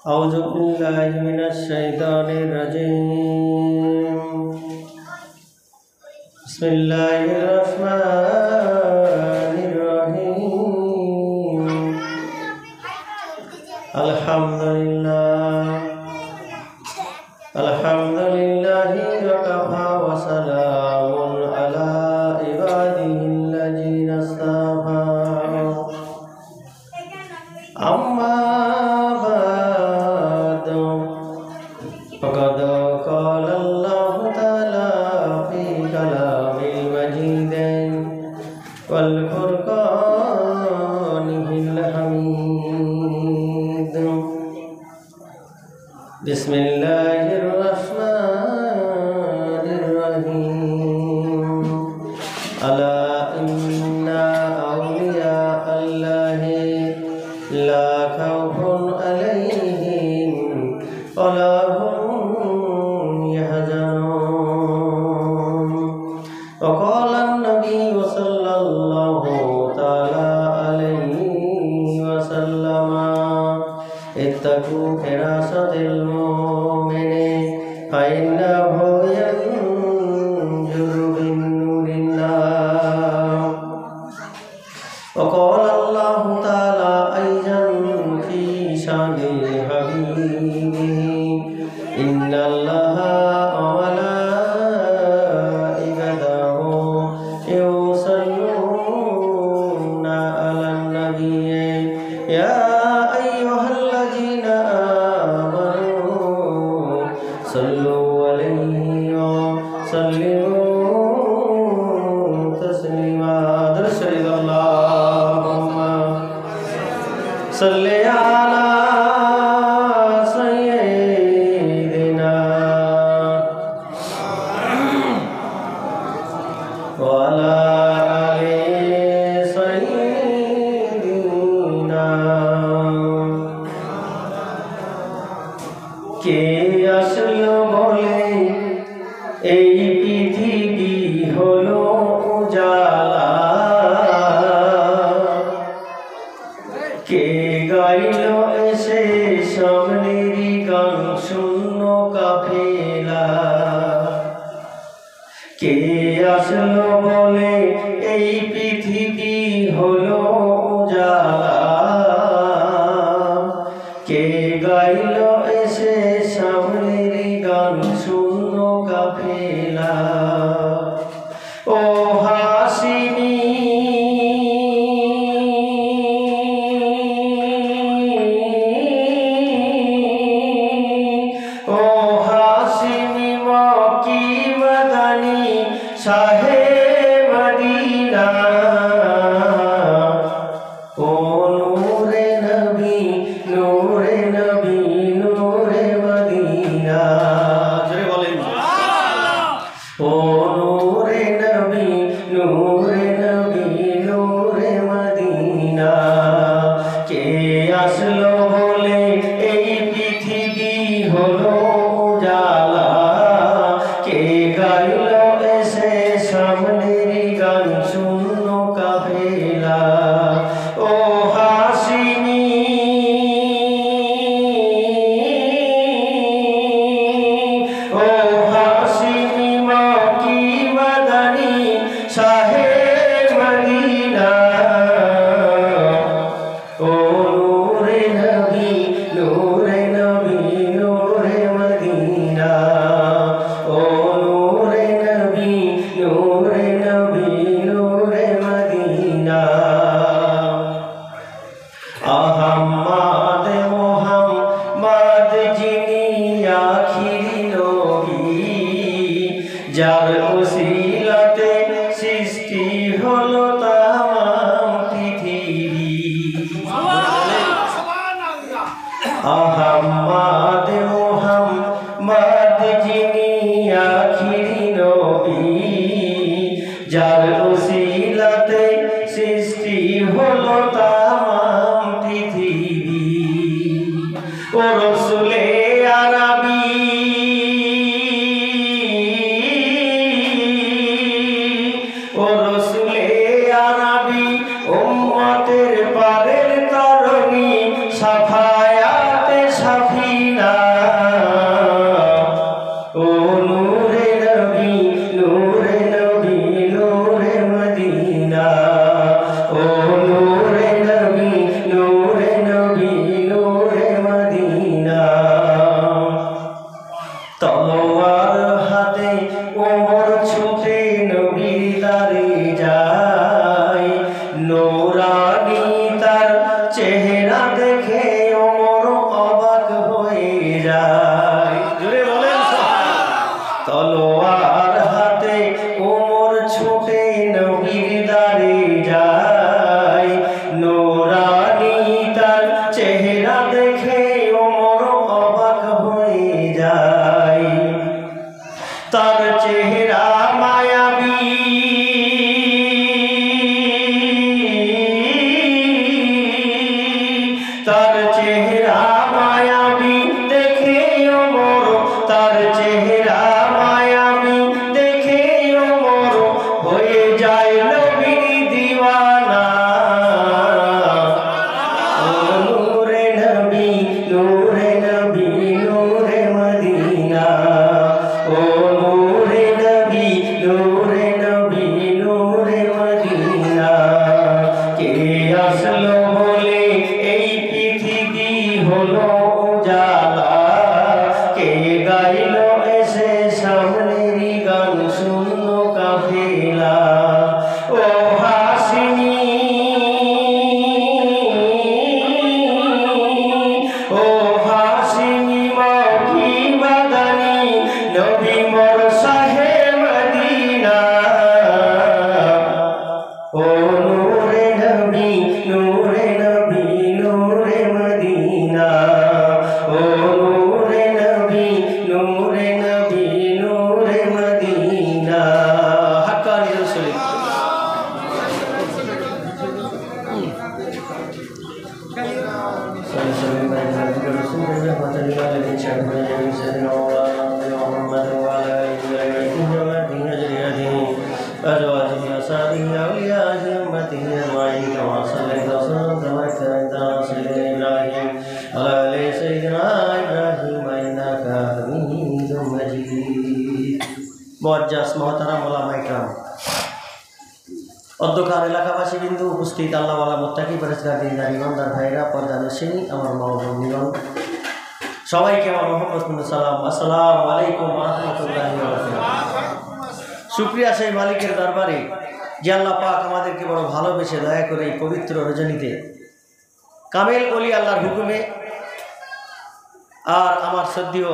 أعوذ بالله من الشيطان الرجيم بسم الله الرحمن الرحيم الحمد لله وكفى وسلام على عباده الذين اصطفى أما بعد فقد قال الله تعالى في كلامه المجيد والفرقانه الحميد بسم الله الرحمن الرحيم ألا إن أولياء الله لا خوف عليهم ولا هم يحزنون وقال النبي صلى الله تعالى عليه وسلم اتقوا فراسة المؤمن فإنه ينجر بالنور الله وقال الله تعالى أيضا في شأن حبيبه إن الله وملائكته يصلون على النبي يا أيها الذين آمنوا صلوا عليه وسلموا تسليما درشد اللهم صل على سيدنا وعلى آل سيدنا কে আসলো বলে এই পৃথিবী হলো উজালা কে গাইল এসে সামনেরই গান শূন্য কাফেলা কে আসলো বলে এই পৃথিবী হলো উজালা কে গাইল এসে সামনেরই গান শূন্য কাফেলা ও হাসিনী ও হাসিনী মক্কি মদনী শাহে মদিনা ও নূরে নবী নূরে নবী নূরে মদিনা জোরে বলেন ও নূরে নবী নূরে নবী নূরে মদিনা কে আসলো বলে এই পৃথিবী হলো উজালা কে গাইল এসে সামনের গান শূন্য কাফেলা ও হাসিনী ও হাসিনী মক্কি মদনী শাহে মদিনা ও নূরে নবী নূরে নবী নূরে মদিনা ও নূরে নবী নূরে নবী নূরে মদিনা আহমদ মোহাম্মদ যিনি আখিরি নবী যার ওসিলাতে সৃষ্টি হলো তামাম পৃথিবী আহমদ মোহাম্মদ যিনি আখিরি নবী যার ওসিলাতে সৃষ্টি হলো তামাম পৃথিবী ও রসুলে আরবী ও রসুলে আরবী উম্মতের পারের তরণী সাফায়াতে সাফি سيدنا إبراهيم إنك حميد مجيد মুআজ্জাজ মুহতারাম ওলামায়ে কেরাম অধ্যকার এলাকাবাসী বিন্দু উপস্থিত আল্লাহওয়ালা মুত্তাকি পরেজগার দিনদার ইমানদার ভাইরা পর্দানশিনী আমার মা ও বোনেরা সবাইকে আমার মহব্বতপূর্ণ সালাম। আসসালামু আলাইকুম ওয়া রাহমাতুল্লাহি ওয়া বারাকাতুহু। শুকরিয়া সেই মালিকের দরবারে যে আল্লাহ পাক আমাদেরকে বড় ভালোবেসে দয়া করে এই পবিত্র রজনীতে কামেল ওলি আল্লাহর হুকুমে আর আমার সদ্যীয়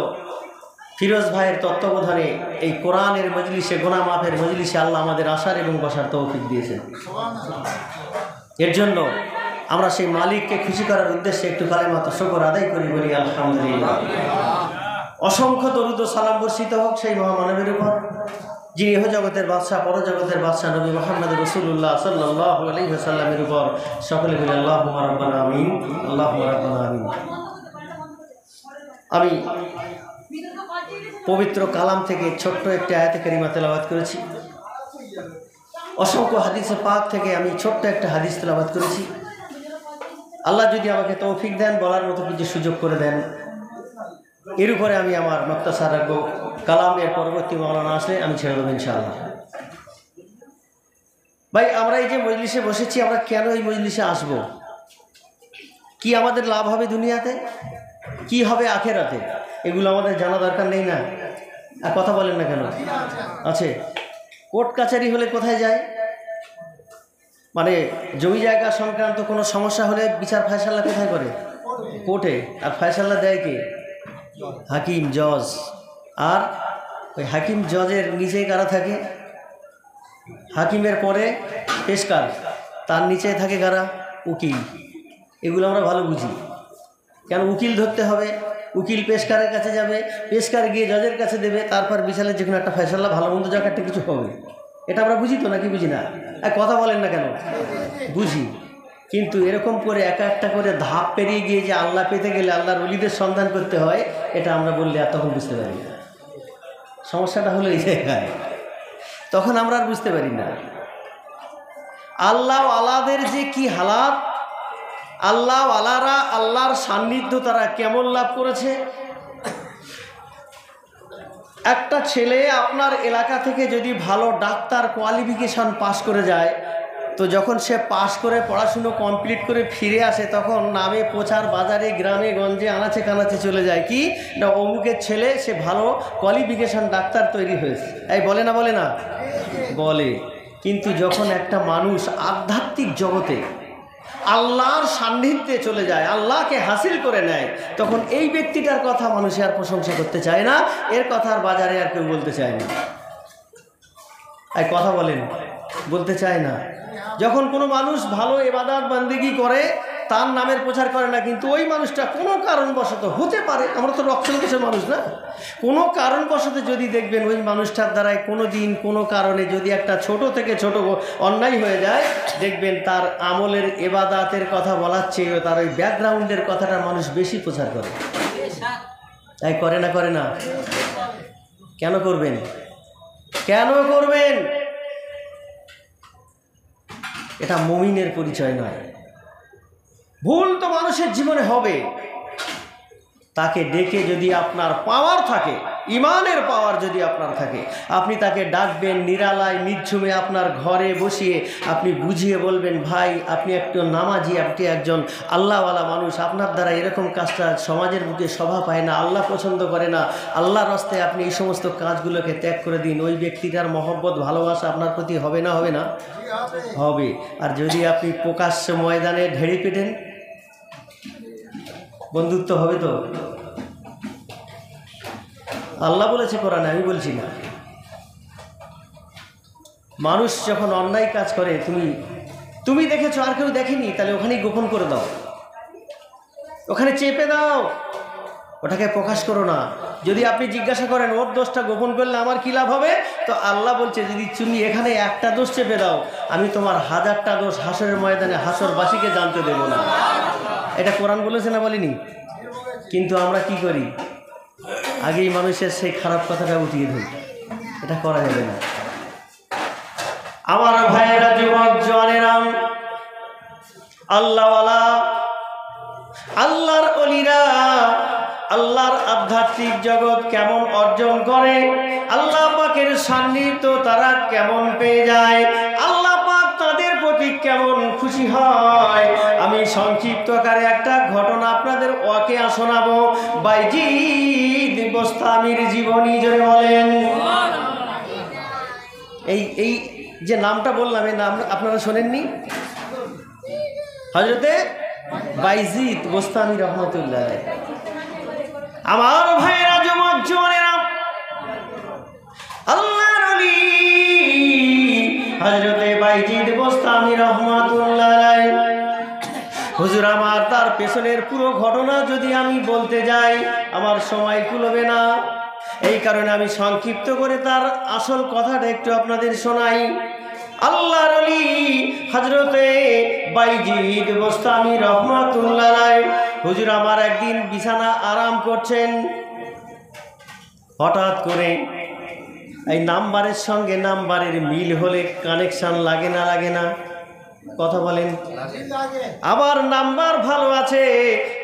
ফিরোজ ভাইয়ের তত্ত্বাবধানে এই কোরআনের মজলিসে গুনাহ মাফের মজলিসে আল্লাহ আমাদের আসার এবং বসার তৌফিক দিয়েছেন। এর জন্য আমরা সেই মালিককে খুশি করার উদ্দেশ্যে একটু কালেমাত শুকর আদায় করি, বলি আলহামদুলিল্লাহ। অসংখ্য দরুদ ও সালাম বর্ষিত হোক সেই মহামানবের উপর যিনি ইহ জগতের বাদশাহ পরজগতের বাদশাহ নবী মুহাম্মদ রাসূলুল্লাহ সাল্লাল্লাহু আলাইহি ওয়াসাল্লামের উপর। সকলে বলি আল্লাহুম্মা রাব্বানা আমিন, আল্লাহুম্মা রাব্বানা আমিন। আমি পবিত্র কালাম থেকে ছোট্ট একটি আয়াতে কারিমা তেলাওয়াত করেছি। অসংখ্য হাদিসে পাক থেকে আমি ছোট্ট একটা হাদিস তেলাওয়াত করেছি। আল্লাহ যদি আমাকে তৌফিক দেন, বলার মতো কিছু সুযোগ করে দেন, এর উপরে আমি আমার মুক্তাসার রাখবো। কালামের পরবর্তী মাওলানা আসলে আমি ছেড়ে দেবো ইনশাআল্লাহ। ভাই, আমরা এই যে মজলিসে বসেছি, আমরা কেন এই মজলিসে আসব? কি আমাদের লাভ হবে দুনিয়াতে, কি হবে আখেরাতে, এগুলো আমাদের জানা দরকার নেই না? আর কথা বলেন না কেন? আছে। কোর্ট কাছারি হলে কোথায় যায়? মানে জমি জায়গা সংক্রান্ত কোনো সমস্যা হলে বিচার ফয়সালা কোথায় করে? কোর্টে। আর ফয়সালা দেয় কে? হাকিম, জজ। আর ওই হাকিম জজের নিচেই কারা থাকে? হাকিমের পরে পেশকার, তার নিচে থাকে কারা? উকিল। এগুলো আমরা ভালো বুঝি। কেন উকিল ধরতে হবে? উকিল পেশকারের কাছে যাবে, পেশকার গিয়ে জজের কাছে দেবে, তারপর বিচারের যে কোনো একটা ফয়সালা ভালো মন্দ যাক একটা কিছু হবে। এটা আমরা বুঝি তো, নাকি বুঝি না? কথা বলেন না কেন? বুঝি। কিন্তু এরকম করে একা একটা করে ধাপ পেরিয়ে গিয়ে যে আল্লাহ পেতে গেলে আল্লাহর ওলিদের সন্ধান করতে হয়, এটা আমরা বললে আর তখন বুঝতে পারি না। সমস্যাটা হলো এই জায়গায়, তখন আমরা আর বুঝতে পারি না আল্লাহ আলাদের যে কি হালাত, আল্লাহ আলারা আল্লাহর সান্নিধ্য তারা কেমন লাভ করেছে। একটা ছেলে আপনার এলাকা থেকে যদি ভালো ডাক্তার কোয়ালিফিকেশন পাস করে যায়, তো যখন সে পাস করে পড়াশুনো কমপ্লিট করে ফিরে আসে, তখন নামে প্রচার বাজারে গ্রামে গঞ্জে আনাচে কানাচে চলে যায় কি না, অমুকের ছেলে সে ভালো কোয়ালিফিকেশন ডাক্তার তৈরি হয়েছে। এই বলে না? বলে না? বলে। কিন্তু যখন একটা মানুষ আধ্যাত্মিক জগতে আল্লাহর সান্নিধ্যে চলে যায়, আল্লাহকে হাসিল করে নেয়, তখন এই ব্যক্তিটার কথা মানুষে আর প্রশংসা করতে চায় না, এর কথা আর বাজারে আর কেউ বলতে চায় না। এই কথা বলেন, বলতে চায় না। যখন কোনো মানুষ ভালো ইবাদত বান্দেগি করে, তার নামের প্রচার করে না, কিন্তু ওই মানুষটা কোনো কারণবশত, হতে পারে, আমরা তো রক্তচোষের মানুষ না, কোনো কারণবশত যদি দেখবেন ওই মানুষটার দ্বারাই কোনো দিন কোনো কারণে যদি একটা ছোট থেকে ছোট অন্যায় হয়ে যায়, দেখবেন তার আমলের ইবাদতের কথা বলার চেয়ে তার ওই ব্যাকগ্রাউন্ডের কথাটা মানুষ বেশি প্রচার করে। তাই করে না? করে না? কেন করবেন? কেন করবেন? এটা মুমিনের পরিচয় নয়। ভুল তো মানুষের জীবনে হবে, তাকে ডেকে যদি আপনার পাওয়ার থাকে, ইমানের পাওয়ার যদি আপনার থাকে, আপনি তাকে ডাকবেন নিরালায় নিঝুমে আপনার ঘরে বসিয়ে আপনি বুঝিয়ে বলবেন, ভাই আপনি একটু নামাজি, আপনি একজন আল্লাহওয়ালা মানুষ, আপনার দ্বারা এরকম কাজটা সমাজের বুকে শোভা পায় না, আল্লাহ পছন্দ করে না, আল্লাহর রাস্তায় আপনি এই সমস্ত কাজগুলোকে ত্যাগ করে দিন। ওই ব্যক্তিটার মহব্বত ভালোবাসা আপনার প্রতি হবে না? হবে না? হবে। আর যদি আপনি প্রকাশ্য ময়দানে ঢেড়ে পেটেন, বন্ধুত্ব হবে তো? আল্লাহ বলেছে কোরআনে, আমি বলছি না। মানুষ যখন অন্যায় কাজ করে, তুমি দেখেছো আর কেউ দেখেনি, তাহলে ওখানেই গোপন করে দাও, ওখানে চেপে দাও, ওটাকে প্রকাশ করো না। যদি আপনি জিজ্ঞাসা করেন ওর দোষটা গোপন করলে আমার কী লাভ হবে, তো আল্লাহ বলছে যদি তুমি এখানে একটা দোষ চেপে দাও, আমি তোমার 1000টা দোষ হাসরের ময়দানে হাসরবাসীকে জানতে দেব না। এটা কোরআন বলেছে না? বলিনি? কিন্তু আমরা কি করি, আগেই মানুষের সেই খারাপ কথাটা উঠিয়ে ধরি। এটা করা যাবে না। আমার ভাইয়েরা, যুবক জওয়ানেরা, আল্লাহওয়ালা আল্লাহর ওলিরা আল্লাহর আধ্যাত্মিক জগৎ কেমন অর্জন করে, আল্লাহ পাকের সান্নিধ্য তারা কেমন পেয়ে যায়, আল্লাহ পাক তাদের প্রতি কেমন খুশি হয়, আমি সংক্ষিপ্ত আকারে একটা ঘটনা আপনাদের ওয়াকিয়া শোনাবো। বাইজিদ বোস্তামির জীবনী, জোরে বলেন। এই যে নামটা বললাম, এই নাম আপনারা শোনেননি? হযরতে বাইজিদ বোস্তামি রহমতুল্লাহ। আমার ভাইরা, যুবক জওয়ানেরা, আল্লাহর ওলি হযরতে বাইজিদ বোস্তামি রহমতুল্লাহ। হুজুর আমার তার পেছনের পুরো ঘটনা যদি আমি বলতে যাই আমার সময় কুলবে না, এই কারণে আমি সংক্ষিপ্ত করে তার আসল কথাটা একটু আপনাদের শোনাই। আল্লাহর ওলি হযরতে বাইজিদ বোস্তামি রহমাতুল্লাহ, হুজুর আমার একদিন বিছানা আরাম করছেন, হঠাৎ করে এই নাম্বারের সঙ্গে নাম্বারের মিল হলে কানেকশন লাগে না লাগে না? কথা বলেন। আবার নাম্বার ভালো আছে,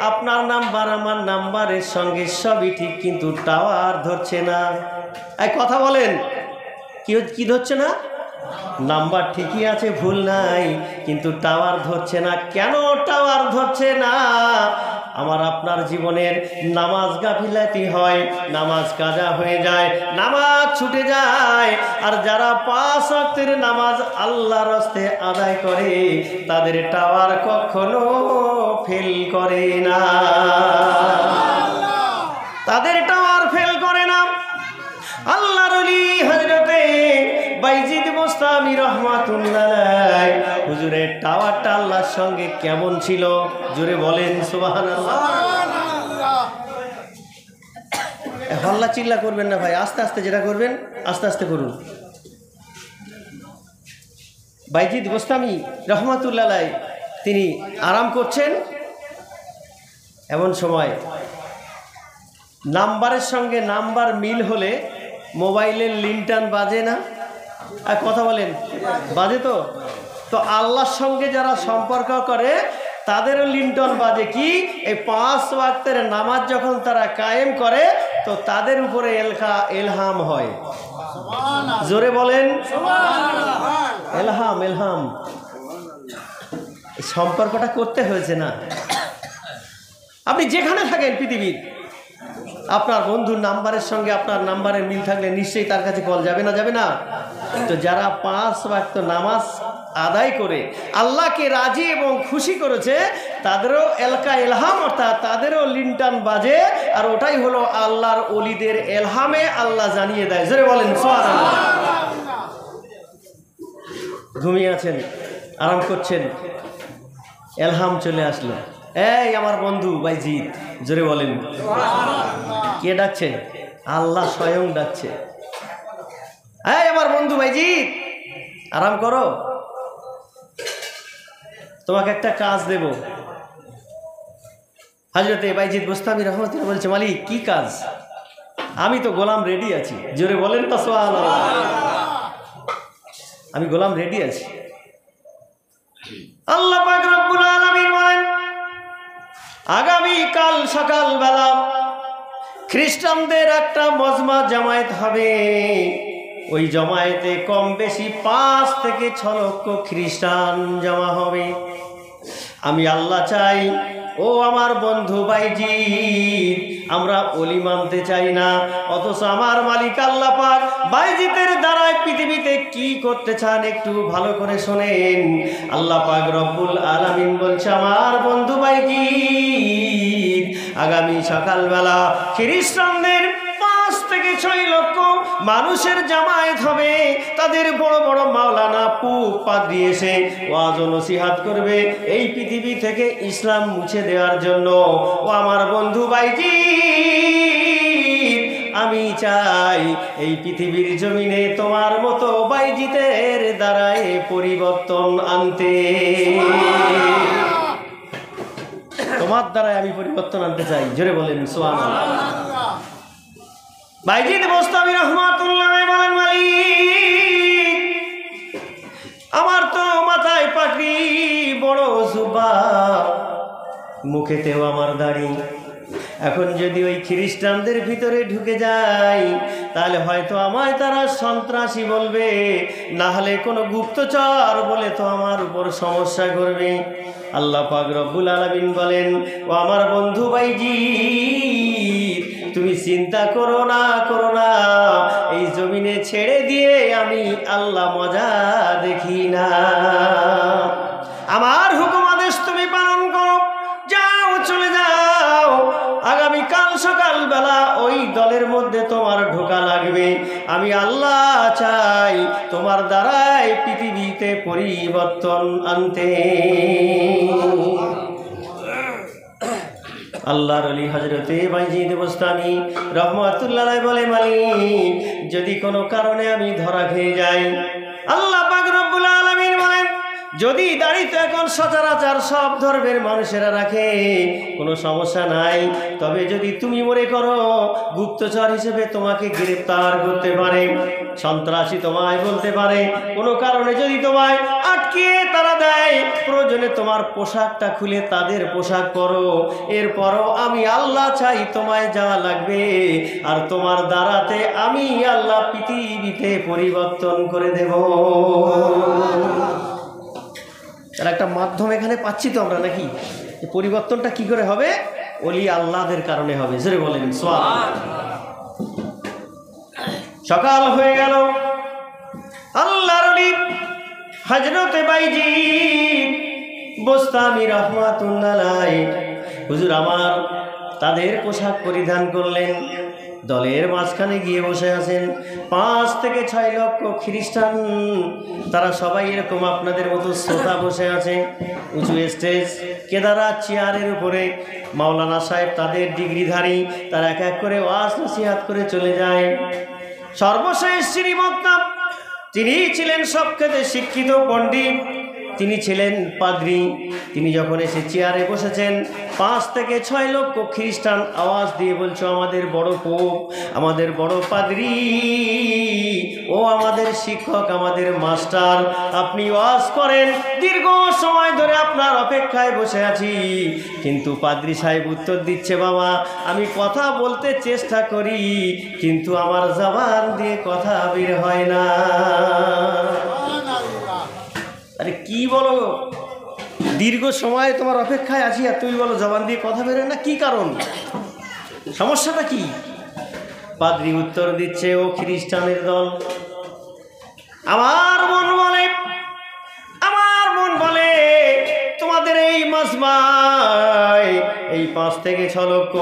আপনার নাম্বার আমার নাম্বারের সঙ্গে সবই ঠিক, কিন্তু টাওয়ার ধরছে না। এই কথা বলেন, কি ধরছে না? নাম্বার ঠিকই আছে, ভুল নাই, কিন্তু টাওয়ার ধরছে না। কেন টাওয়ার ধরছে না? আমার আপনার জীবনের নামাজ গাফিলাতি হয়, নামাজ কাজা হয়ে যায়, নামাজ ছুটে যায়, আর যারা 5 ওয়াক্তের নামাজ আল্লাহর রাস্তে আদায় করে তাদের টাওয়ার কখনো ফেল করে না, তাদের টাওয়ার ফেল করে না। আল্লাহর ওলি হযরতে বাইজিদ বোস্তামি রহমাতুল্লাহ, হুজুরের টাওয়ারটা আল্লাহর সঙ্গে কেমন ছিল? জোরে বলেন সুবহানাল্লাহ। হল্লা চিল্লা করবেন না ভাই, আস্তে আস্তে যেটা করবেন আস্তে আস্তে করুন। বাইজিদ বোস্তামি রহমাতুল্লাহ তিনি আরাম করছেন, এমন সময় নাম্বারের সঙ্গে নাম্বার মিল হলে মোবাইলের লিনটান বাজে না? আর কথা বলেন, বাজে তো? তো আল্লাহর সঙ্গে যারা সম্পর্ক করে তাদেরও লিনটন বাজে। কি? এই 5 ওয়াক্তের নামাজ যখন তারা কায়েম করে তো তাদের উপরে এলহাম হয়। জোরে বলেন এলহাম। এলহাম সম্পর্কটা করতে হয়েছে না? আপনি যেখানে থাকেন পৃথিবীর, আপনার বন্ধুর নাম্বারের সঙ্গে আপনার নাম্বারের মিল থাকলে নিশ্চয়ই তার কাছে কল যাবে না? যাবে না? তো যারা 5 ওয়াক্ত নামাজ আদায় করে আল্লাহকে রাজি এবং খুশি করেছে তাদেরও এলহাম, অর্থাৎ তাদেরও লিনটান বাজে, আর ওটাই হলো আল্লাহর ওলিদের এলহামে আল্লাহ জানিয়ে দেয়। জোরে বলেন সুবহানাল্লাহ। ঘুমিয়ে আছেন, আরাম করছেন, এলহাম চলে আসলো, এই আমার বন্ধু বাইজিদ, জোরে বলেন। কে ডাকছে? আল্লাহ স্বয়ং ডাকছে, এই আমার বন্ধু বাইজিদ, আরাম করো, তোমাকে একটা কাজ দেব। হযরতে বাইজিদ বোস্তামি রহমতুল্লাহ বলছে, মালিক কি কাজ? আমি তো গোলাম রেডি আছি। জোরে বলেন তো সুবহানাল্লাহ। আমি গোলাম রেডি আছি। আল্লাহ পাক রব্বুল আলামিন বলেন, আগামী কাল সকালবেলা খ্রিস্টানদের একটা মজমা জামায়াত হবে। ওই জমায়েতে কম বেশি 5 থেকে 6 লক্ষ খ্রিস্টান জমা হবে। আমি আল্লাহ চাই, ও আমার বন্ধু বাইজিদ, আমরা ওলি মানতে চাই না, অথচ আমার মালিক আল্লাহ পাক বাইজিদের দ্বারাই পৃথিবীতে কি করতে চান একটু ভালো করে শোনেন। আল্লাহ পাক রব্বুল আলামিন বলছে, আমার বন্ধু বাইজিদ, আগামী সকালবেলা খ্রিস্টানদের 5 থেকে 6 লক্ষ মানুষের জামায়াত হবে। তাদের বড় বড় মাওলানা পুপ পাদ্রী এসে ওয়াজ ও নসিহত করবে এই পৃথিবী থেকে ইসলাম মুছে দেওয়ার জন্য। ও আমার বন্ধু বাইজিদ, আমি চাই এই পৃথিবীর জমিনে তোমার মতো বাইজিদের দ্বারাই পরিবর্তন আনতে। তোমার দ্বারাই আমি পরিবর্তন আনতে চাই। জোরে বলেন সুবহানাল্লাহ। বাইজিদ বোস্তামি রহমাতুল্লাহ বলেন, মালিক আমার তো মাথায় পাগড়ি, বড় জুব্বা, মুখেতেও আমার দাড়ি, এখন যদি ওই খ্রিস্টানদের ভিতরে ঢুকে যাই তাহলে হয়তো আমায় তারা সন্ত্রাসী বলবে, না হলে কোনো গুপ্তচর বলে তো আমার উপর সমস্যা করবে। আল্লাহ পাক রব্বুল আলামিন বলেন, ও আমার বন্ধু ভাইজি, তুমি চিন্তা করো না, এই জমিনে ছেড়ে দিয়ে আমি আল্লাহ মজা দেখি না। আমার হুকুম আদেশ তুমি পালন করো, যাও চলে যাও। আগামীকাল সকালবেলা ওই দলের মধ্যে তোমার ঢোকা লাগবে। আমি আল্লাহ চাই তোমার দ্বারাই পৃথিবীতে পরিবর্তন আনতে। আল্লাহর ওলি হযরতে বাইজিদ বুস্তামি রহমাতুল্লাহ আলাইহি বলে, মালিক যদি কোনো কারণে আমি ধরা খেয়ে যাই, আল্লাহ পাক রব্বুল আলামিন বলেন, যদি দাড়িতে এখন সচরাচর সব ধর্মের মানুষেরা রাখে কোনো সমস্যা নাই, তবে যদি তুমি মনে করো গুপ্তচর হিসেবে তোমাকে গ্রেফতার করতে পারে, সন্ত্রাসী তোমায় বলতে পারে, কোনো কারণে যদি তোমায় আটকিয়ে তারা দেয়, প্রয়োজনে তোমার পোশাকটা খুলে তাদের পোশাক পরো, এরপরও আমি আল্লাহ চাই তোমায় যাওয়া লাগবে, আর তোমার দ্বারাতে আমি আল্লাহ পৃথিবীতে পরিবর্তন করে দেব। তার একটা মাধ্যম এখানে পাচ্ছি তো আমরা, নাকি? পরিবর্তনটা কি করে হবে? ওলি আল্লাহদের কারণে হবে। জোরে বলেন সুবহানাল্লাহ। সকাল হয়ে গেল, আল্লাহর ওলি হযরতে বাইজিদ বুস্তামি রাহমাতুল্লাহ আলাইহি হুজুর আমার তাদের পোশাক পরিধান করলেন, দলের মাঝখানে গিয়ে বসে আছেন 5 থেকে 6 লক্ষ খ্রিস্টান। তারা সবাই এরকম আপনাদের মতো শ্রোতা বসে আছে, উঁচু স্টেজ, কেদারা চেয়ারের উপরে। মাওলানা সাহেব তাদের ডিগ্রিধারী, তারা এক এক করে ওয়াজ নসিহত করে চলে যায়। সর্বশেষ যিনি বক্তা, তিনি ছিলেন সবচেয়ে শিক্ষিত পণ্ডিত, তিনি ছিলেন পাদ্রী। তিনি যখন এসে চেয়ারে বসেছেন, 5 থেকে 6 লক্ষ খ্রিস্টান আওয়াজ দিয়ে বলছো, আমাদের বড় পোপ, আমাদের বড় পাদ্রী, ও আমাদের শিক্ষক, আমাদের মাস্টার, আপনি ওয়াজ করেন, দীর্ঘ সময় ধরে আপনার অপেক্ষায় বসে আছি। কিন্তু পাদ্রী সাহেব উত্তর দিচ্ছে, বাবা আমি কথা বলতে চেষ্টা করি, কিন্তু আমার জবান দিয়ে কথা বের হয় না। আরে কি বলো, দীর্ঘ সময় তোমার অপেক্ষায় আছি আর তুমি বলো জবান দিয়ে কথা বেরোয় না, কি কারণ, সমস্যাটা কি? পাদ্রী উত্তর দিচ্ছে, ও খ্রিস্টানের দল, আমার মন বলে তোমাদের এই মাজমায় এই 5 থেকে 6 লক্ষ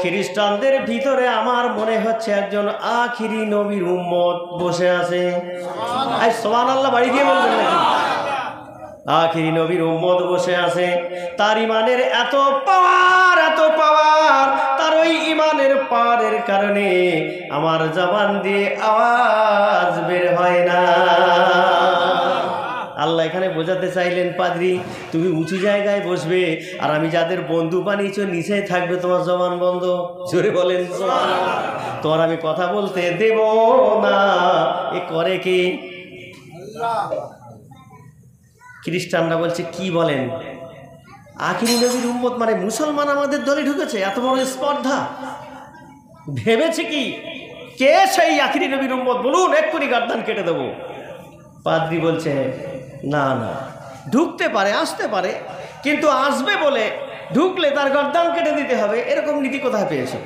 খ্রিস্টানদের ভিতরে আমার মনে হচ্ছে একজন আখিরি নবীর উম্মত বসে আছে। সুবহানাল্লাহ বাড়ি গিয়ে বলবেন নাকি? আখিরি নবীর উম্মত বসে আছে, তার ইমানের এত পাওয়ার, তার ওই ইমানের পাওয়ারের কারণে আমার জবান দিয়ে আওয়াজ বের হয় না। আল্লাহ এখানে বোঝাতে চাইলেন, পাদ্রী তুমি উঁচু জায়গায় বসবে, আর আমি যাদের বন্ধু বানিয়েছ নিচেই থাকবে, তোমার জবান বন্ধ। জোরে বলেন সুবহানাল্লাহ। তোমার আমি কথা বলতে দেব না, এ করে কি? খ্রিস্টানরা বলছে, কি বলেন, আখিরি নবীর উম্মত মানে মুসলমান আমাদের দলে ঢুকেছে, এত বড় স্পর্ধা, ভেবেছে কি কে সেই আখিরি নবীর উম্মত বলুন, এক্ষুনি গর্দান কেটে দেবো। পাদ্রী বলছে, না ঢুকতে পারে, আসতে পারে, কিন্তু আসবে বলে ঢুকলে তার গর্দান কেটে দিতে হবে, এরকম নীতি কোথায় পেয়েছো?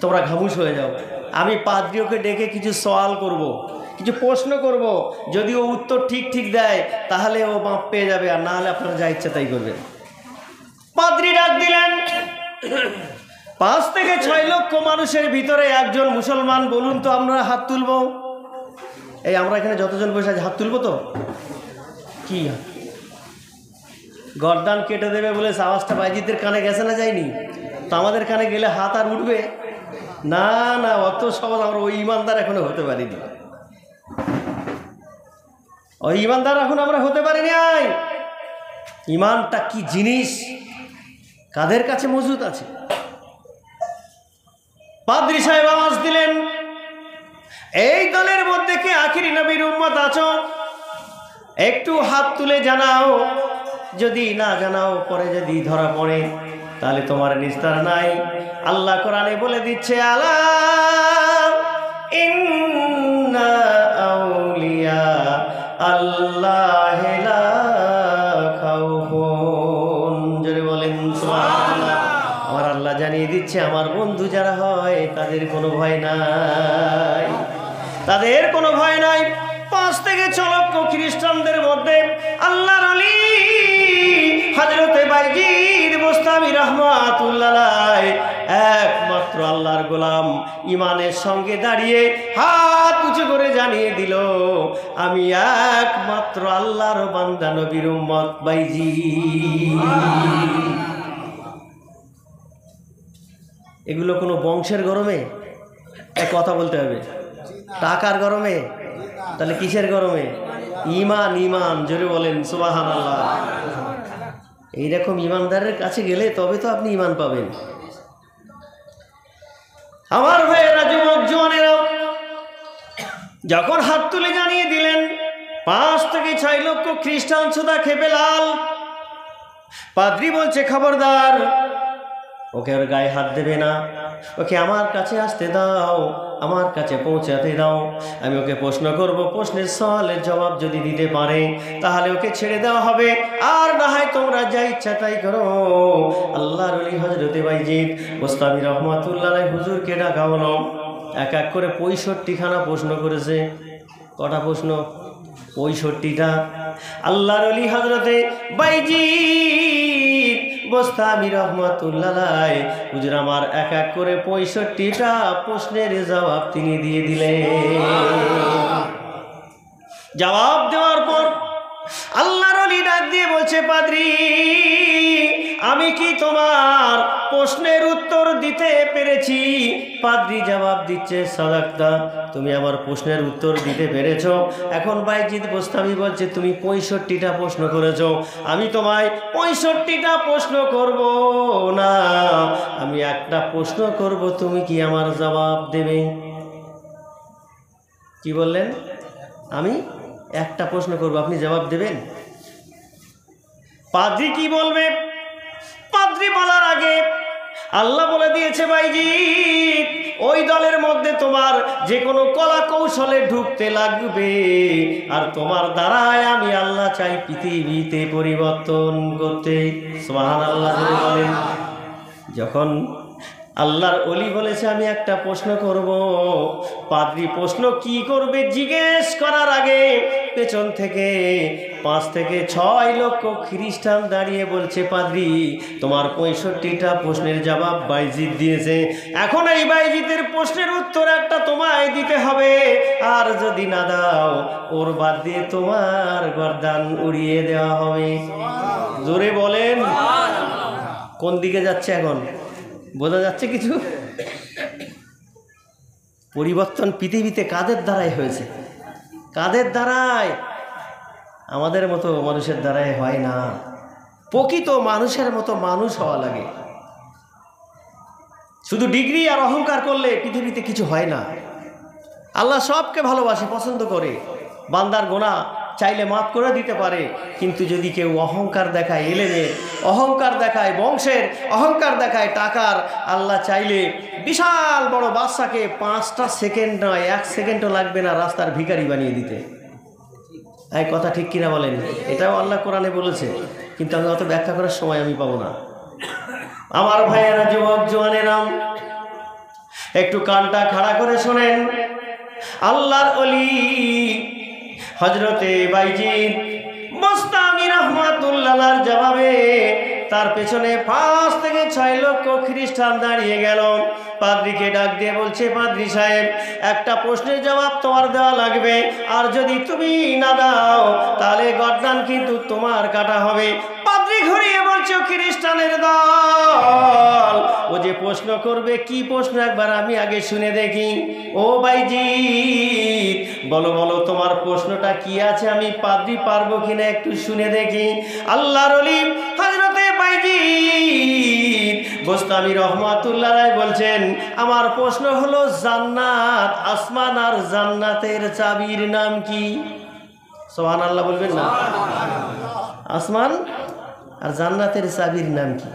তোমরা খামোশ হয়ে যাও, আমি পাদ্রীকে ডেকে কিছু সওয়াল করব, কিছু প্রশ্ন করব, যদি ও উত্তর ঠিক দেয় তাহলে ও মাপ পেয়ে যাবে, আর না হলে আপনারা যা ইচ্ছা তাই করবেন। পাদ্রী ডাক দিলেন, 5 থেকে 6 লক্ষ মানুষের ভিতরে একজন মুসলমান বলুন তো, আমরা হাত তুলব। এই আমরা এখানে যতজন বসে আছি হাত তুলবো তো? কি গর্দান কেটে দেবে বলে আওয়াজটা বাইজিদের কানে গেছে না, যায়নি তো? আমাদের কানে গেলে হাত আর উঠবে না? অত সহজ আমরা ওই ইমানদার এখনো হতে পারিনি, ওই ইমানদার এখন আমরা হতে পারিনি। ইমানটা কি জিনিস, কাদের কাছে মজুদ আছে? পাদ্রী সাহেব আওয়াজ দিলেন, এই দলের মধ্যে কি আখিরি নবীর উম্মত আছো? একটু হাত তুলে জানাও, যদি না জানাও পরে যদি ধরা পড়ে তাহলে তোমার নিস্তার নাই। আল্লাহ কোরআনে বলে দিচ্ছে, আলা ইন্না আউলিয়া আল্লাহ লা খাউফুন, জোরে বলেন সুবহানাল্লাহ। আমার আল্লাহ জানিয়ে দিচ্ছে, আমার বন্ধু যারা হয় তাদের কোনো ভয় নাই, তাদের কোনো ভয় নাই। 5 থেকে 6 লক্ষ খ্রিস্টানদের মধ্যে আল্লাহর ওলি হযরতে বাইজিদ বুস্তামি রাহমাতুল্লাহ আলাইহি একমাত্র আল্লাহর গোলাম ইমানের সঙ্গে দাঁড়িয়ে হাত উঁচু করে জানিয়ে দিল, আমি একমাত্র আল্লাহর বান্দা নবীর উম্মত বাইজিদ। এগুলো কোনো বংশের গরমে এক কথা বলতে হবে, টাকার গরমে, তাহলে কিসের গরমে? ইমান, ইমান, জোরে বলেন সুবহানাল্লাহ। এইরকম ইমানদারের কাছে গেলে তবে তো আপনি ইমান পাবেন। আমার ভাইয়েরা, যুবক জওয়ানেরা, যখন হাত তুলে জানিয়ে দিলেন 5 থেকে 6 লক্ষ খ্রিস্টান সুদা খেপে লাল, পাদ্রী বলছে, খবরদার, ওকে ওর গায়ে হাত দেবে না, ওকে আমার কাছে আসতে দাও, আমার কাছে পৌঁছাতে দাও, আমি ওকে প্রশ্ন করব, প্রশ্নের সওয়ালের জবাব যদি দিতে পারে তাহলে ওকে ছেড়ে দেওয়া হবে, আর না হয় তোমরা যা ইচ্ছা তাই করো। আল্লাহর ওলি হযরতে বাইজিদ বুস্তামি রাহমাতুল্লাহ আলাইহি হুজুরকে ডাকা হলো। এক এক করে 65খানা প্রশ্ন করেছে। কটা প্রশ্ন? 65টা। আল্লাহর ওলি হযরতে বাইজিদ বুস্তামি রাহমাতুল্লাহ আলাইহি হুজুর আমার এক এক করে 65টা প্রশ্নের জবাব তিনি দিয়ে দিলেন। জবাব দেওয়ার পর আল্লাহর ওলি ডাক দিয়ে বলছে, পাদ্রী, আমি কি তোমার প্রশ্নের উত্তর দিতে পেরেছি? পাদ্রী জবাব দিচ্ছে, সাদাক্তা, তুমি আমার প্রশ্নের উত্তর দিতে পেরেছো। এখন বাইজিদ বুস্তামি বলছে, তুমি 65টা প্রশ্ন করেছো, আমি তোমায় 65টা প্রশ্ন করব না, আমি একটা প্রশ্ন করব, তুমি কি আমার জবাব দেবে? কি বললেন? আমি একটা প্রশ্ন করব, আপনি জবাব দেবেন? পাদ্রী কি বলবে? পাদ্রী বলার আগে আল্লাহ বলে দিয়েছে, বাইজিদ, ওই দলের মধ্যে তোমার যে কোনো কলা কৌশলে ঢুকতে লাগবে, আর তোমার দ্বারায় আমি আল্লাহ চাই পৃথিবীতে পরিবর্তন করতে। সুবহানাল্লাহ বলেন। যখন আল্লাহর ওলি বলেছে আমি একটা প্রশ্ন করব, পাদ্রী প্রশ্ন কি করবে জিজ্ঞেস করার আগে পেছন থেকে 5 থেকে 6 লক্ষ খ্রিস্টান দাঁড়িয়ে বলছে, পাদ্রী, তোমার 65টা প্রশ্নের জবাব বাইজিদ দিয়েছে, এখন এই বাইজিদের প্রশ্নের উত্তর একটা তোমায় দিতে হবে, আর যদি না দাও ওর বাদ দিয়ে তোমার গর্দান উড়িয়ে দেওয়া হবে। জোরে বলেন। কোন দিকে যাচ্ছে এখন? বোঝা যাচ্ছে কিছু? পরিবর্তন পৃথিবীতে কাদের দ্বারাই হয়েছে? কাদের দ্বারাই? আমাদের মতো মানুষের দ্বারাই হয় না। প্রকৃত মানুষের মতো মানুষ হওয়া লাগে। শুধু ডিগ্রি আর অহংকার করলে পৃথিবীতে কিছু হয় না। আল্লাহ সবকে ভালোবাসে, পছন্দ করে, বান্দার গুনাহ চাইলে মাফ করে দিতে পারে, কিন্তু যদি কেউ অহংকার দেখায়, এলেমের অহংকার দেখায়, বংশের অহংকার দেখায়, টাকার, আল্লাহ চাইলে বিশাল বড় বাদশাকে 5টা সেকেন্ড নয় 1 সেকেন্ডও লাগবে না রাস্তার ভিখারি বানিয়ে দিতে। এই কথা ঠিক কিনা বলেন? এটাও আল্লাহ কোরআনে বলেছে, কিন্তু আমি অত ব্যাখ্যা করার সময় আমি পাবো না। আমার ভাইয়েরা, যুবক জওয়ানেরা, একটু কানটা খাড়া করে শোনেন। আল্লাহর ওলি হযরতে বাইজিদ বুস্তামি রাহমাতুল্লাহর জবাবে তার পেছনে 5 থেকে 6 লক্ষ খ্রিস্টান দাঁড়িয়ে গেল। পাদ্রীকে ডাক দিয়ে বলছে, পাদ্রী সাহেব, একটা প্রশ্নের জবাব তোমার দেওয়া লাগবে, আর যদি তুমি না দাও তাহলে গর্দান কিন্তু তোমার কাটা হবে। পাদ্রী ঘুরিয়ে বলছে, খ্রিস্টানের দল, ও যে প্রশ্ন করবে, কি প্রশ্ন একবার আমি আগে শুনে দেখি। ও বাইজিদ, বলো বলো তোমার প্রশ্নটা কি আছে, আমি পাদ্রী পারবো কিনা একটু শুনে দেখি। আল্লাহর ওলি হযরতে বাইজিদ বুস্তামি রাহমাতুল্লাহ আলাইহি বলছেন, আমার প্রশ্ন হলো জান্নাত, আসমান আর জান্নাতের চাবির নাম কি? সুবহানাল্লাহ বলবেন না? আসমান আর জান্নাতের চাবির নাম কি?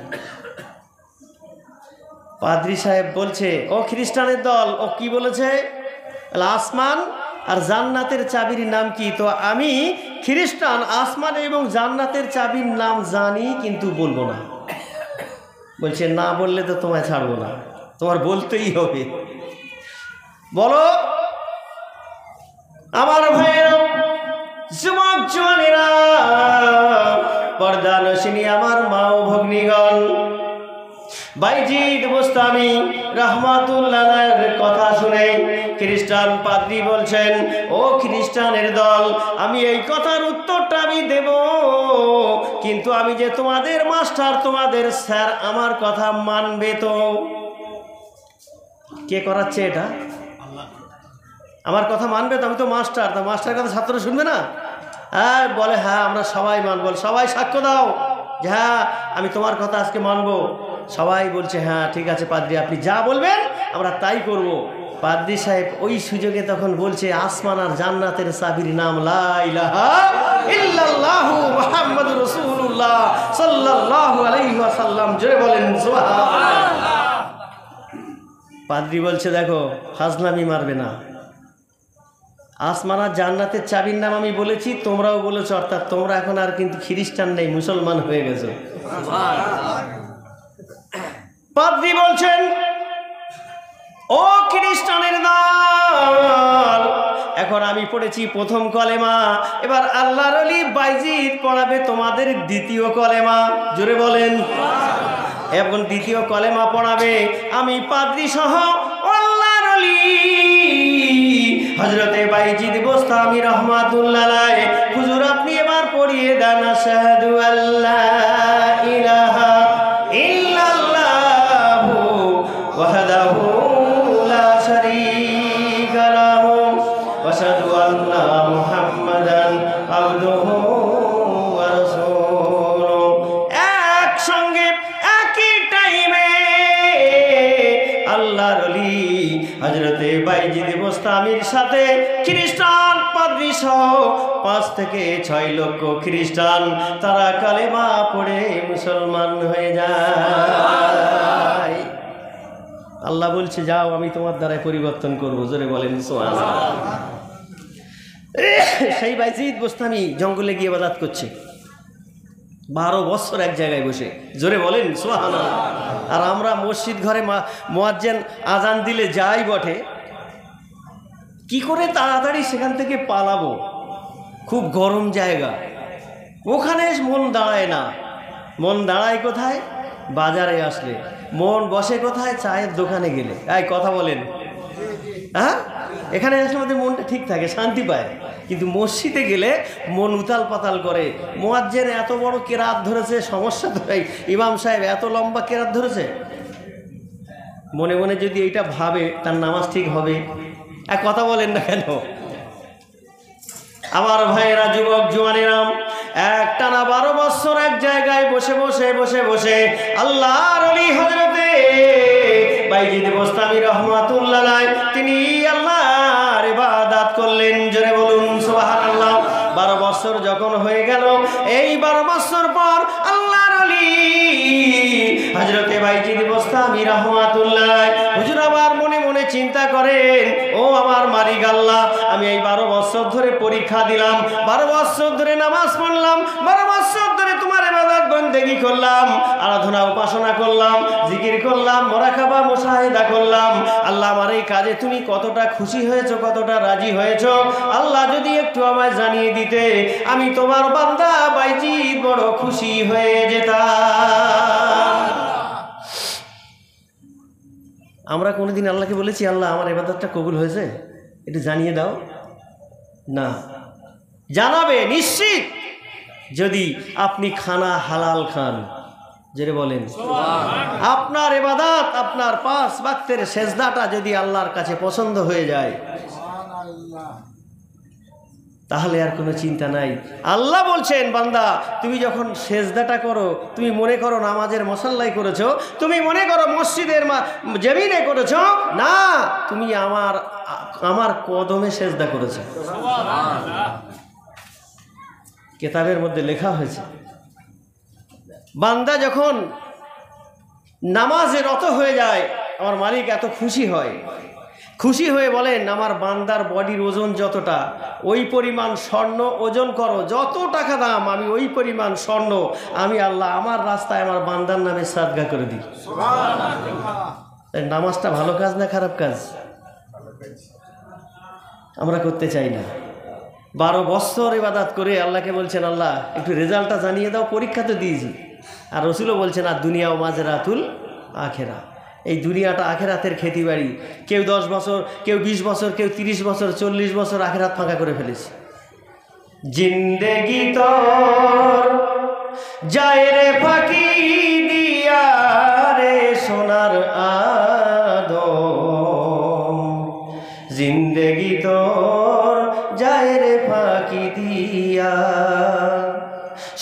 পাদ্রী সাহেব বলছে, ও খ্রিস্টানের দল, ও কি বলেছে? আসমান আর জান্নাতের চাবির নাম কি? তো আমি খ্রিস্টান, আসমান এবং জান্নাতের চাবির নাম জানি কিন্তু বলবো না। বলছে না বললে তো তোমায় ছাড়বো না, তোমার বলতেই হবে। বলো আমার ভাইয়েরা, যুবক জওয়ানেরা, পর্দা নশিনী আমার মা ও ভগ্নীগণ, বাইজিদ বোস্তামি রহমাতুল্লাহর কথা শুনে খ্রিস্টান পাদ্রী বলছেন, ও খ্রিস্টানের দল, আমি এই কথার উত্তরটা আমি দেব, কিন্তু আমি যে তোমাদের মাস্টার, তোমাদের স্যার, আমার কথা মানবে তো? কে করাচ্ছে এটা? আমার কথা মানবে তো? আমি তো মাস্টার, তা মাস্টার কথা ছাত্র শুনবে না? হ্যাঁ বলে, হ্যাঁ আমরা সবাই মানব। সবাই সাক্ষ্য দাও যে হ্যাঁ আমি তোমার কথা আজকে মানব। সবাই বলছে হ্যাঁ ঠিক আছে পাদ্রী, আপনি যা বলবেন আমরা তাই করব। পাদ্রী সাহেব ওই সুযোগে তখন বলছে, আসমান আর জান্নাতের চাবির নাম লা ইলাহা ইল্লাল্লাহু মুহাম্মাদুর রাসূলুল্লাহ সাল্লাল্লাহু আলাইহি ওয়াসাল্লাম। জোরে বলেন সুবহানাল্লাহ। পাদ্রী বলছে, দেখো ফাজলামি মারবে না, আসমান আর জান্নাতের চাবির নাম আমি বলেছি, তোমরাও বলেছো, অর্থাৎ তোমরা এখন আর কিন্তু খ্রিস্টান নেই, মুসলমান হয়ে গেছো। পাদ্রী বলছেন, ও খ্রিস্টানের দল, এখন আমি পড়েছি প্রথম কলেমা, এবার আল্লাহর ওলি বাইজিদ পড়াবে তোমাদের দ্বিতীয় কলেমা। জোরে বলেন। এখন দ্বিতীয় কলেমা পড়াবে আমি পাদ্রী সহ আল্লাহর ওলি হযরতে বাইজিদ বোস্তামি রহমাতুল্লাহ আলাইহি। হুজুর আপনি এবার পড়িয়ে দেন, আশহাদু আল্লা ইলাহা ইল্লাল্লাহু ওয়াহদাহু লা শারীকা লাহু ওয়া আশহাদু আন্না মুহাম্মাদান আবদুহু ওয়া রাসূলুহু। একসঙ্গে একই টাইমে আল্লাহর ওলি হযরতে বাইজিদ বোস্তামির সাথে খ্রিস্টান পাদ্রী সহ 5 থেকে 6 লক্ষ খ্রিস্টান তারা কালেমা পড়ে মুসলমান হয়ে যায়। আল্লাহ বলছে, যাও আমি তোমার দ্বারাই পরিবর্তন করবো। জোরে বলেন সুবহানাল্লাহ। সেই বাইজিদ বোস্তামি জঙ্গলে গিয়ে ইবাদত করছে 12 বছর এক জায়গায় বসে। জোরে বলেন সুবহানাল্লাহ। আর আমরা মসজিদ ঘরে মুয়াজ্জিন আজান দিলে যাই বটে, কি করে তাড়াতাড়ি সেখান থেকে পালাবো, খুব গরম জায়গা, ওখানে মন দাঁড়ায় না। মন দাঁড়ায় কোথায়? বাজারে আসলে। মন বসে কোথায়? চায়ের দোকানে গেলে। এই কথা বলেন, হ্যাঁ এখানে আসলে আমাদের মনটা ঠিক থাকে, শান্তি পায়, কিন্তু মসজিদে গেলে মন উতাল পাতাল করে। মুয়াজ্জিন এত বড় কেরাত ধরেছে, সমস্যা তো এই ইমাম সাহেব এত লম্বা কেরাত ধরেছে, মনে মনে যদি এইটা ভাবে তার নামাজ ঠিক হবে? এক কথা বলেন না কেন? আমার ভাইয়েরা, যুবক জওয়ানেরা, একটানা 12 বছর এক জায়গায় বসে বসে বসে বসে আল্লাহর ওলি হযরতে বাইজিদ বোস্তামি রহমাতুল্লাহ আলাইহি তিনি আল্লাহর ইবাদত করলেন। জোরে বলুন সুবহানাল্লাহ। 12 বছর যখন হয়ে গেল, এই 12 বছর পর আল্লাহর ওলি হযরতে বাইজিদ বোস্তামি রহমাতুল্লাহ আলাইহি হুজুর আবার মনে মনে চিন্তা করেন, ও আমার মালিক আল্লাহ, আমি এই 12 বছর ধরে পরীক্ষা দিলাম, 12 বছর ধরে নামাজ পড়লাম, 12 বছর ধরে তোমার ইবাদত বন্দেগী করলাম, আরাধনা উপাসনা করলাম, জিকির করলাম, মুরাকাবা মুশাহিদা করলাম। আল্লাহ আমার এই কাজে তুমি কতটা খুশি হয়েছো, কতটা রাজি হয়েছো, আল্লাহ যদি একটু আমায় জানিয়ে দিতে, আমি তোমার বান্দা বাইজিদ বড় খুশি হয়ে যেতাম। আমরা কোনোদিন আল্লাহকে বলেছি, আল্লাহ আমার ইবাদতটা কবুল হয়েছে, একটু জানিয়ে দাও? না, জানাবে নিশ্চিত, যদি আপনি খানা হালাল খান। যেটা বলেন আপনার ইবাদত, আপনার 5 ওয়াক্তের সেজদাটা যদি আল্লাহর কাছে পছন্দ হয়ে যায়, তাহলে আর কোনো চিন্তা নাই। আল্লাহ বলছেন, বান্দা তুমি যখন সেজদাটা করো, তুমি মনে করো নামাজের মুসাল্লায় করেছো, তুমি মনে করো মসজিদের জমিনে করেছো, না, তুমি আমার কদমে সেজদা করেছো। কিতাবের মধ্যে লেখা হয়েছে, বান্দা যখন নামাজে রত হয়ে যায়, আমার মালিক এত খুশি হয়, খুশি হয়ে বলেন আমার বান্দার বডির ওজন যতটা ওই পরিমাণ স্বর্ণ ওজন করো, যত টাকা দাম আমি ওই পরিমাণ স্বর্ণ আমি আল্লাহ আমার রাস্তায় আমার বান্দার নামে সাদগা করে দিই। নামাজটা ভালো কাজ না খারাপ কাজ? আমরা করতে চাই না। 12 বছর ইবাদত করে আল্লাহকে বলছেন আল্লাহ একটু রেজাল্টটা জানিয়ে দাও, পরীক্ষা তো দিয়েছি। আর রসুলও বলছেন আর দুনিয়া ও মাজরাতুল আখেরা, এই দুনিয়াটা আখেরাতের খেতি বাড়ি। কেউ 10 বছর, কেউ 20 বছর, কেউ 30 বছর, 40 বছর আখেরাত ফাঁকা করে ফেলেছে। জিন্দেগি তোর যায় রে ফাঁকি দিয়া রে সোনার আদম, জিন্দেগি তোর যায় রে ফাঁকি দিয়া।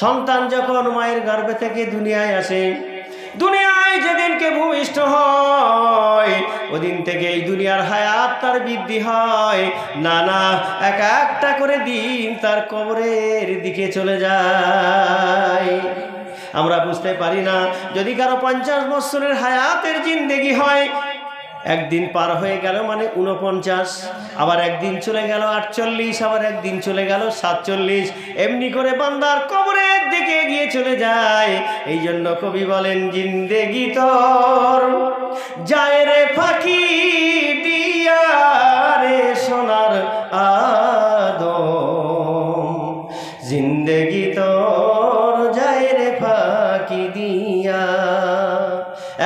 সন্তান যখন মায়ের গর্ভে থেকে দুনিয়ায় আসে, দুনিয়ায় যেদিনকে ভূমিষ্ঠ হয় ওদিন থেকে এই দুনিয়ার হায়াত তার বৃদ্ধি হয়। নানা এক একটা করে দিন তার কবরের দিকে চলে যায়। আমরা বুঝতে পারি না, যদি কারো 50 বছরের হায়াতের জিন্দেগি হয়, একদিন পার হয়ে গেল মানে 49, আবার একদিন চলে গেল 48, আবার একদিন চলে গেল 47, এমনি করে বান্দার কবরের দিকে এগিয়ে চলে যায়। এই জন্য কবি বলেন জিন্দেগি তোর যায় রে ফাঁকি দিয়া রে সোনার আদম, জিন্দেগি তোর যায় রে ফাঁকি দিয়া।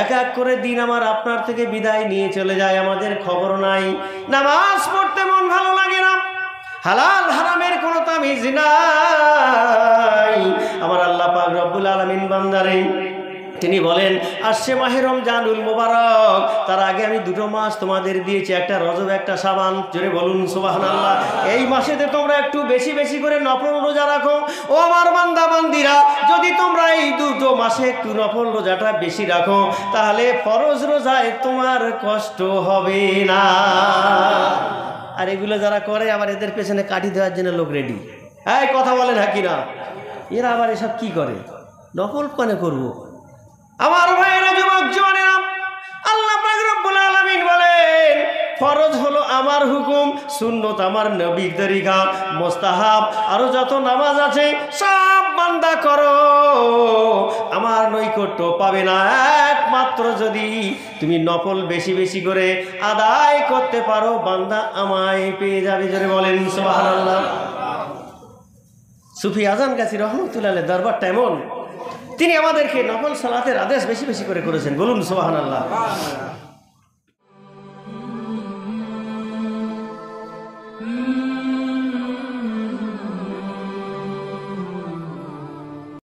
এক এক করে দিন আমার আপনার থেকে বিদায় নিয়ে চলে যায়, আমাদের খবর নাই। নামাজ পড়তে মন ভালো লাগে না, হালাল হারামের কোনো তামিজ নাই। আমার আল্লাহ পাক রব্বুল আলামিন বান্দারে তিনি বলেন আসছে মাহে রমজানুল মুবারক, তার আগে আমি 2টো মাস তোমাদের দিয়েছি, একটা রজব একটা শাবান। জোরে বলুন সুবহানাল্লাহ। এই মাসেতে তোমরা একটু বেশি বেশি করে নফল রোজা রাখো। ও আমার বান্দা বান্দিরা, যদি তোমরা এই 2টো মাসে একটু নফল রোজাটা বেশি রাখো, তাহলে ফরজ রোজায় তোমার কষ্ট হবে না। আর এগুলো যারা করে আবার এদের পেছনে কাঠি দেওয়ার জন্য লোক রেডি। এই কথা বলেন হ্যাঁ কিনা? এরা আবার এসব কি করে? নফল কেন করবো? আমার ভাইয়েরা, যুবক জওয়ানেরা, আল্লাহ পাক রব্বুল আলামিন বলেন ফরজ হলো আমার হুকুম, সুন্নত আমার নবীর তরিকা, মুস্তাহাব আরো যত নামাজ আছে সব বান্দা করো, আমার নৈকট্য পাবে না। একমাত্র যদি তুমি নফল বেশি বেশি করে আদায় করতে পারো, বান্দা আমায় পেয়ে যাবে। জোরে বলেন সুবহানাল্লাহ। সুফি আজান গাছি রহমতুল্লাহ আলাইহির দরবারটা এমন, তিনি আমাদেরকে নফল সালাতের আদেশ বেশি বেশি করে করেছেন। বলুন সুবহানাল্লাহ।